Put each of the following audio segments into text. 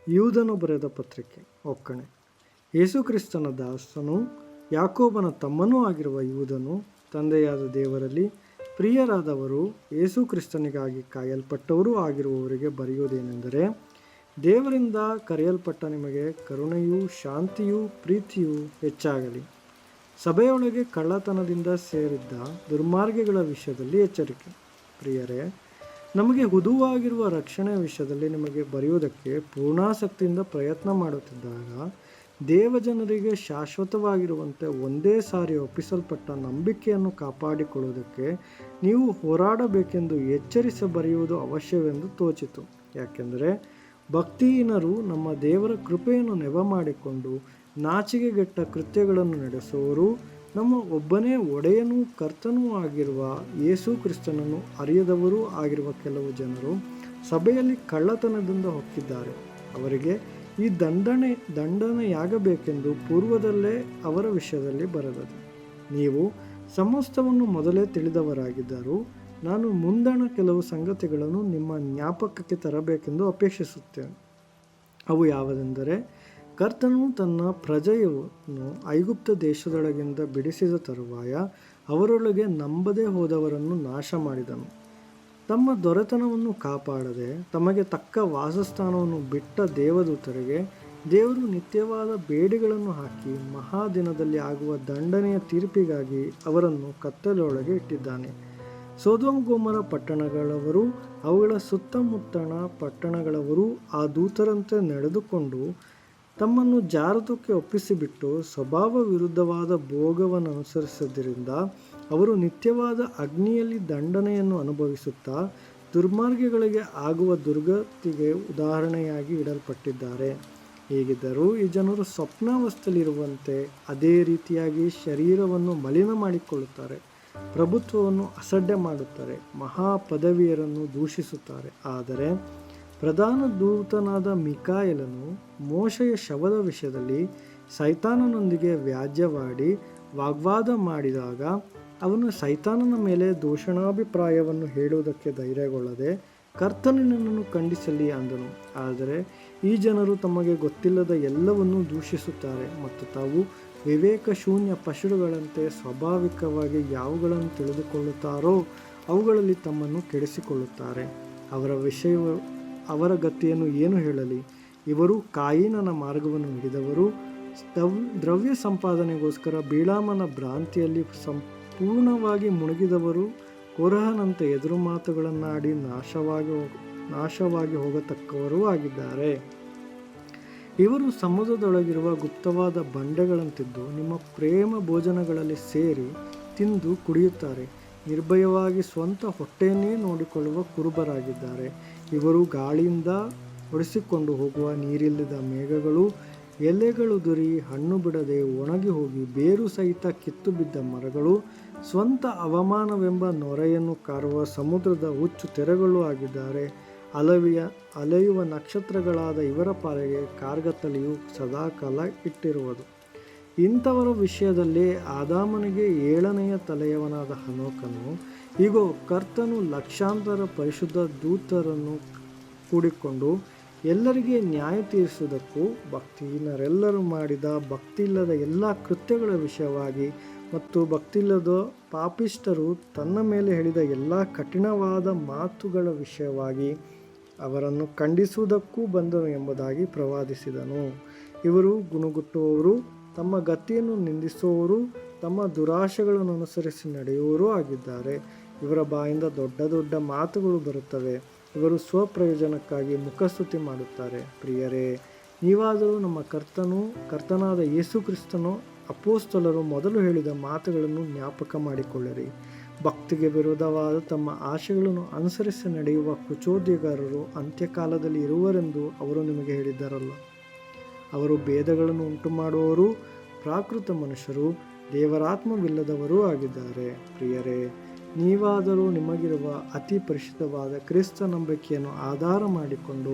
ಯೂದನು ಬರೆದ ಪತ್ರಿಕೆ. ಒಕ್ಕಣೆ. ಯೇಸುಕ್ರಿಸ್ತನ ದಾಸನೂ ಯಾಕೋಬನ ತಮ್ಮನೂ ಆಗಿರುವ ಯೂದನು, ತಂದೆಯಾದ ದೇವರಲ್ಲಿ ಪ್ರಿಯರಾದವರು, ಯೇಸುಕ್ರಿಸ್ತನಿಗಾಗಿ ಕಾಯಲ್ಪಟ್ಟವರೂ ಆಗಿರುವವರಿಗೆ ಬರೆಯುವುದೇನೆಂದರೆ, ದೇವರಿಂದ ಕರೆಯಲ್ಪಟ್ಟ ನಿಮಗೆ ಕರುಣೆಯೂ ಶಾಂತಿಯೂ ಪ್ರೀತಿಯೂ ಹೆಚ್ಚಾಗಲಿ. ಸಭೆಯೊಳಗೆ ಕಳ್ಳತನದಿಂದ ಸೇರಿದ್ದ ದುರ್ಮಾರ್ಗಗಳ ವಿಷಯದಲ್ಲಿ ಎಚ್ಚರಿಕೆ. ಪ್ರಿಯರೇ, ನಮಗೆ ಹುದುವಾಗಿರುವ ರಕ್ಷಣೆಯ ವಿಷಯದಲ್ಲಿ ನಿಮಗೆ ಬರೆಯುವುದಕ್ಕೆ ಪೂರ್ಣಾಸಕ್ತಿಯಿಂದ ಪ್ರಯತ್ನ ಮಾಡುತ್ತಿದ್ದಾಗ, ದೇವಜನರಿಗೆ ಶಾಶ್ವತವಾಗಿರುವಂತೆ ಒಂದೇ ಸಾರಿ ಒಪ್ಪಿಸಲ್ಪಟ್ಟ ನಂಬಿಕೆಯನ್ನು ಕಾಪಾಡಿಕೊಳ್ಳುವುದಕ್ಕೆ ನೀವು ಹೋರಾಡಬೇಕೆಂದು ಎಚ್ಚರಿಸಿ ಬರೆಯುವುದು ಅವಶ್ಯವೆಂದು ತೋಚಿತು. ಯಾಕೆಂದರೆ ಭಕ್ತಿಹೀನರು ನಮ್ಮ ದೇವರ ಕೃಪೆಯನ್ನು ನೆವ ಮಾಡಿಕೊಂಡು ನಾಚಿಕೆಗೆಟ್ಟ ಕೃತ್ಯಗಳನ್ನು ನಡೆಸುವವರು, ನಮ್ಮ ಒಬ್ಬನೇ ಒಡೆಯನೂ ಕರ್ತನೂ ಆಗಿರುವ ಯೇಸು ಕ್ರಿಸ್ತನನ್ನು ಅರಿಯದವರೂ ಆಗಿರುವ ಕೆಲವು ಜನರು ಸಭೆಯಲ್ಲಿ ಕಳ್ಳತನದಿಂದ ಹೊಕ್ಕಿದ್ದಾರೆ. ಅವರಿಗೆ ಈ ದಂಡನೆಯಾಗಬೇಕೆಂದು ಪೂರ್ವದಲ್ಲೇ ಅವರ ವಿಷಯದಲ್ಲಿ ಬರೆದದು. ನೀವು ಸಮಸ್ತವನ್ನು ಮೊದಲೇ ತಿಳಿದವರಾಗಿದ್ದರೂ ನಾನು ಮುಂದಣ ಕೆಲವು ಸಂಗತಿಗಳನ್ನು ನಿಮ್ಮ ಜ್ಞಾಪಕಕ್ಕೆ ತರಬೇಕೆಂದು ಅಪೇಕ್ಷಿಸುತ್ತೇನೆ. ಅವು ಯಾವುದೆಂದರೆ, ಕರ್ತನು ತನ್ನ ಪ್ರಜೆಯನ್ನು ಐಗುಪ್ತ ದೇಶದೊಳಗಿಂದ ಬಿಡಿಸಿದ ತರುವಾಯ ಅವರೊಳಗೆ ನಂಬದೇ ಹೋದವರನ್ನು ನಾಶ ಮಾಡಿದನು. ತಮ್ಮ ದೊರೆತನವನ್ನು ಕಾಪಾಡದೆ ತಮಗೆ ತಕ್ಕ ವಾಸಸ್ಥಾನವನ್ನು ಬಿಟ್ಟ ದೇವದೂತರಿಗೆ ದೇವರು ನಿತ್ಯವಾದ ಬೇಡಿಗಳನ್ನು ಹಾಕಿ ಮಹಾದಿನದಲ್ಲಿ ಆಗುವ ದಂಡನೆಯ ತೀರ್ಪಿಗಾಗಿ ಅವರನ್ನು ಕತ್ತಲೊಳಗೆ ಇಟ್ಟಿದ್ದಾನೆ. ಸೊದೋಮ್ ಗೊಮೋರ ಪಟ್ಟಣಗಳವರು, ಅವುಗಳ ಸುತ್ತಮುತ್ತಣ ಪಟ್ಟಣಗಳವರು ಆ ದೂತರಂತೆ ನಡೆದುಕೊಂಡು ತಮ್ಮನ್ನು ಜಾರತ್ವಕ್ಕೆ ಒಪ್ಪಿಸಿಬಿಟ್ಟು ಸ್ವಭಾವ ವಿರುದ್ಧವಾದ ಭೋಗವನ್ನು ಅನುಸರಿಸಿದ್ದರಿಂದ ಅವರು ನಿತ್ಯವಾದ ಅಗ್ನಿಯಲ್ಲಿ ದಂಡನೆಯನ್ನು ಅನುಭವಿಸುತ್ತಾ ದುರ್ಮಾರ್ಗಗಳಿಗೆ ಆಗುವ ದುರ್ಗತಿಗೆ ಉದಾಹರಣೆಯಾಗಿ ಇಡಲ್ಪಟ್ಟಿದ್ದಾರೆ. ಹೀಗಿದ್ದರೂ ಈ ಜನರು ಸ್ವಪ್ನಾವಸ್ಥೆಯಲ್ಲಿರುವಂತೆ ಅದೇ ರೀತಿಯಾಗಿ ಶರೀರವನ್ನು ಮಲಿನ ಮಾಡಿಕೊಳ್ಳುತ್ತಾರೆ, ಪ್ರಭುತ್ವವನ್ನು ಅಸಡ್ಡೆ ಮಾಡುತ್ತಾರೆ, ಮಹಾ ಪದವಿಯರನ್ನು ದೂಷಿಸುತ್ತಾರೆ. ಆದರೆ ಪ್ರಧಾನ ದೂತನಾದ ಮಿಕಾಯೇಲನು ಮೋಶೆಯ ಶವದ ವಿಷಯದಲ್ಲಿ ಸೈತಾನನೊಂದಿಗೆ ವ್ಯಾಜ್ಯವಾಡಿ ವಾಗ್ವಾದ ಮಾಡಿದಾಗ ಅವನು ಸೈತಾನನ ಮೇಲೆ ದೂಷಣಾಭಿಪ್ರಾಯವನ್ನು ಹೇಳುವುದಕ್ಕೆ ಧೈರ್ಯಗೊಳ್ಳದೆ ಕರ್ತನು ನಿನ್ನನ್ನು ಖಂಡಿಸಲಿ ಅಂದನು. ಆದರೆ ಈ ಜನರು ತಮಗೆ ಗೊತ್ತಿಲ್ಲದ ಎಲ್ಲವನ್ನೂ ದೂಷಿಸುತ್ತಾರೆ ಮತ್ತು ತಾವು ವಿವೇಕ ಶೂನ್ಯ ಪಶುಗಳಂತೆ ಸ್ವಾಭಾವಿಕವಾಗಿ ಯಾವುಗಳನ್ನು ತಿಳಿದುಕೊಳ್ಳುತ್ತಾರೋ ಅವುಗಳಲ್ಲಿ ತಮ್ಮನ್ನು ಕೆಡಿಸಿಕೊಳ್ಳುತ್ತಾರೆ. ಅವರ ಗತಿಯನ್ನು ಏನು ಹೇಳಲಿ? ಇವರು ಕಾಯಿನನ ಮಾರ್ಗವನ್ನು ಹಿಡಿದವರು, ದ್ರವ್ಯ ಸಂಪಾದನೆಗೋಸ್ಕರ ಬಿಳಾಮನ ಭ್ರಾಂತಿಯಲ್ಲಿ ಸಂಪೂರ್ಣವಾಗಿ ಮುಳುಗಿದವರು, ಕೋರಹನಂತೆ ಎದುರು ಮಾತುಗಳನ್ನಾಡಿ ನಾಶವಾಗಿ ಹೋಗತಕ್ಕವರೂ ಆಗಿದ್ದಾರೆ. ಇವರು ಸಮುದ್ರದೊಳಗಿರುವ ಗುಪ್ತವಾದ ಬಂಡೆಗಳಂತಿದ್ದು ನಿಮ್ಮ ಪ್ರೇಮ ಭೋಜನಗಳಲ್ಲಿ ಸೇರಿ ತಿಂದು ಕುಡಿಯುತ್ತಾರೆ. ನಿರ್ಭಯವಾಗಿ ಸ್ವಂತ ಹೊಟ್ಟೆಯನ್ನೇ ನೋಡಿಕೊಳ್ಳುವ ಕುರುಬರಾಗಿದ್ದಾರೆ. ಇವರು ಗಾಳಿಯಿಂದ ಒಡಿಸಿಕೊಂಡು ಹೋಗುವ ನೀರಿಲ್ಲದ ಮೇಘಗಳು, ಎಲೆಗಳುದುರಿ ಹಣ್ಣು ಬಿಡದೆ ಒಣಗಿ ಹೋಗಿ ಬೇರು ಸಹಿತ ಕಿತ್ತು ಬಿದ್ದ ಮರಗಳು, ಸ್ವಂತ ಅವಮಾನವೆಂಬ ನೊರೆಯನ್ನು ಕಾರುವ ಸಮುದ್ರದ ಹುಚ್ಚು ತೆರೆಗಳು ಆಗಿದ್ದಾರೆ. ಅಲೆಯುವ ನಕ್ಷತ್ರಗಳಾದ ಇವರ ಪಾಲಿಗೆ ಕಾರ್ಗತ್ತಲೆಯು ಸದಾಕಾಲ ಇಟ್ಟಿರುವುದು. ಇಂಥವರ ವಿಷಯದಲ್ಲಿ ಆದಾಮನಿಗೆ 7ನೆಯ ತಲೆಯವನಾದ ಹನೋಕನು, ಇಗೋ, ಕರ್ತನು ಲಕ್ಷಾಂತರ ಪರಿಶುದ್ಧ ದೂತರನ್ನು ಕೂಡಿಕೊಂಡು ಎಲ್ಲರಿಗೆ ನ್ಯಾಯ ತೀರಿಸುವುದಕ್ಕೂ ಭಕ್ತಿಹೀನರೆಲ್ಲರೂ ಮಾಡಿದ ಭಕ್ತಿಯಿಲ್ಲದ ಎಲ್ಲ ಕೃತ್ಯಗಳ ವಿಷಯವಾಗಿ ಮತ್ತು ಭಕ್ತಿಯಿಲ್ಲದ ಪಾಪಿಷ್ಠರು ತನ್ನ ಮೇಲೆ ಹೇಳಿದ ಎಲ್ಲ ಕಠಿಣವಾದ ಮಾತುಗಳ ವಿಷಯವಾಗಿ ಅವರನ್ನು ಖಂಡಿಸುವುದಕ್ಕೂ ಬಂದನು ಎಂಬುದಾಗಿ ಪ್ರವಾದಿಸಿದನು. ಇವರು ಗುಣಗುಟ್ಟುವವರು, ತಮ್ಮ ಗತಿಯನ್ನು ನಿಂದಿಸುವವರು, ತಮ್ಮ ದುರಾಶೆಗಳನ್ನು ಅನುಸರಿಸಿ ನಡೆಯುವವರೂ ಆಗಿದ್ದಾರೆ. ಇವರ ಬಾಯಿಂದ ದೊಡ್ಡ ದೊಡ್ಡ ಮಾತುಗಳು ಬರುತ್ತವೆ. ಇವರು ಸ್ವಪ್ರಯೋಜನಕ್ಕಾಗಿ ಮುಖಸ್ತುತಿ ಮಾಡುತ್ತಾರೆ. ಪ್ರಿಯರೇ, ನೀವಾದರೂ ನಮ್ಮ ಕರ್ತನಾದ ಯೇಸು ಕ್ರಿಸ್ತನು ಅಪೋಸ್ತಲರು ಮೊದಲು ಹೇಳಿದ ಮಾತುಗಳನ್ನು ಜ್ಞಾಪಕ ಮಾಡಿಕೊಳ್ಳಿರಿ. ಭಕ್ತಿಗೆ ವಿರೋಧವಾದ ತಮ್ಮ ಆಶೆಗಳನ್ನು ಅನುಸರಿಸಿ ನಡೆಯುವ ಕುಚೋದ್ಯಗಾರರು ಅಂತ್ಯಕಾಲದಲ್ಲಿ ಇರುವರೆಂದು ಅವರು ನಿಮಗೆ ಹೇಳಿದ್ದಾರಲ್ಲ. ಅವರು ಭೇದಗಳನ್ನು ಉಂಟು ಮಾಡುವವರು, ಪ್ರಾಕೃತ ಮನುಷ್ಯರು, ದೇವರಾತ್ಮವಿಲ್ಲದವರೂ ಆಗಿದ್ದಾರೆ. ಪ್ರಿಯರೇ, ನೀವಾದರೂ ನಿಮಗಿರುವ ಅತಿ ಪರಿಶುದ್ಧವಾದ ಕ್ರಿಸ್ತ ನಂಬಿಕೆಯನ್ನು ಆಧಾರ ಮಾಡಿಕೊಂಡು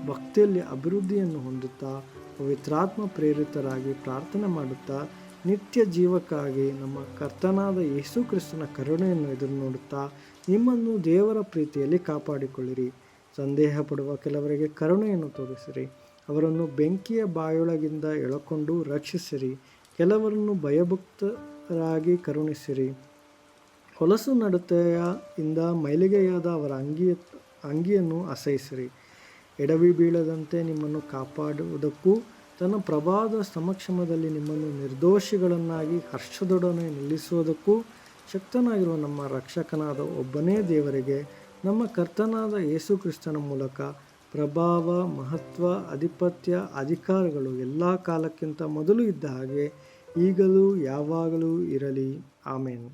ಭಕ್ತಿಯಲ್ಲಿ ಅಭಿವೃದ್ಧಿಯನ್ನು ಹೊಂದುತ್ತಾ ಪವಿತ್ರಾತ್ಮ ಪ್ರೇರಿತರಾಗಿ ಪ್ರಾರ್ಥನೆ ಮಾಡುತ್ತಾ ನಿತ್ಯ ಜೀವಕ್ಕಾಗಿ ನಮ್ಮ ಕರ್ತನಾದ ಯೇಸು ಕ್ರಿಸ್ತನ ಕರುಣೆಯನ್ನು ಎದುರು ನೋಡುತ್ತಾ ನಿಮ್ಮನ್ನು ದೇವರ ಪ್ರೀತಿಯಲ್ಲಿ ಕಾಪಾಡಿಕೊಳ್ಳಿರಿ. ಸಂದೇಹ ಪಡುವ ಕೆಲವರಿಗೆ ಕರುಣೆಯನ್ನು ತೋರಿಸಿರಿ. ಅವರನ್ನು ಬೆಂಕಿಯ ಬಾಯೊಳಗಿಂದ ಎಳಕೊಂಡು ರಕ್ಷಿಸಿರಿ. ಕೆಲವರನ್ನು ಭಯಭಕ್ತರಾಗಿ ಕರುಣಿಸಿರಿ. ಹೊಲಸು ನಡತೆಯಿಂದ ಮೈಲಿಗೆಯಾದ ಅವರ ಅಂಗಿಯನ್ನು ಅಸಹಿಸಿರಿ. ಎಡವಿ ಬೀಳದಂತೆ ನಿಮ್ಮನ್ನು ಕಾಪಾಡುವುದಕ್ಕೂ ತನ್ನ ಪ್ರಭಾವದ ಸಮಕ್ಷಮದಲ್ಲಿ ನಿಮ್ಮನ್ನು ನಿರ್ದೋಷಿಗಳನ್ನಾಗಿ ಹರ್ಷದೊಡನೆ ನಿಲ್ಲಿಸುವುದಕ್ಕೂ ಶಕ್ತನಾಗಿರುವ ನಮ್ಮ ರಕ್ಷಕನಾದ ಒಬ್ಬನೇ ದೇವರಿಗೆ ನಮ್ಮ ಕರ್ತನಾದ ಯೇಸು ಕ್ರಿಸ್ತನ ಮೂಲಕ ಪ್ರಭಾವ, ಮಹತ್ವ, ಅಧಿಪತ್ಯ, ಅಧಿಕಾರಗಳು ಎಲ್ಲ ಕಾಲಕ್ಕಿಂತ ಮೊದಲು ಇದ್ದ ಹಾಗೆ ಈಗಲೂ ಯಾವಾಗಲೂ ಇರಲಿ. ಆಮೇನ್.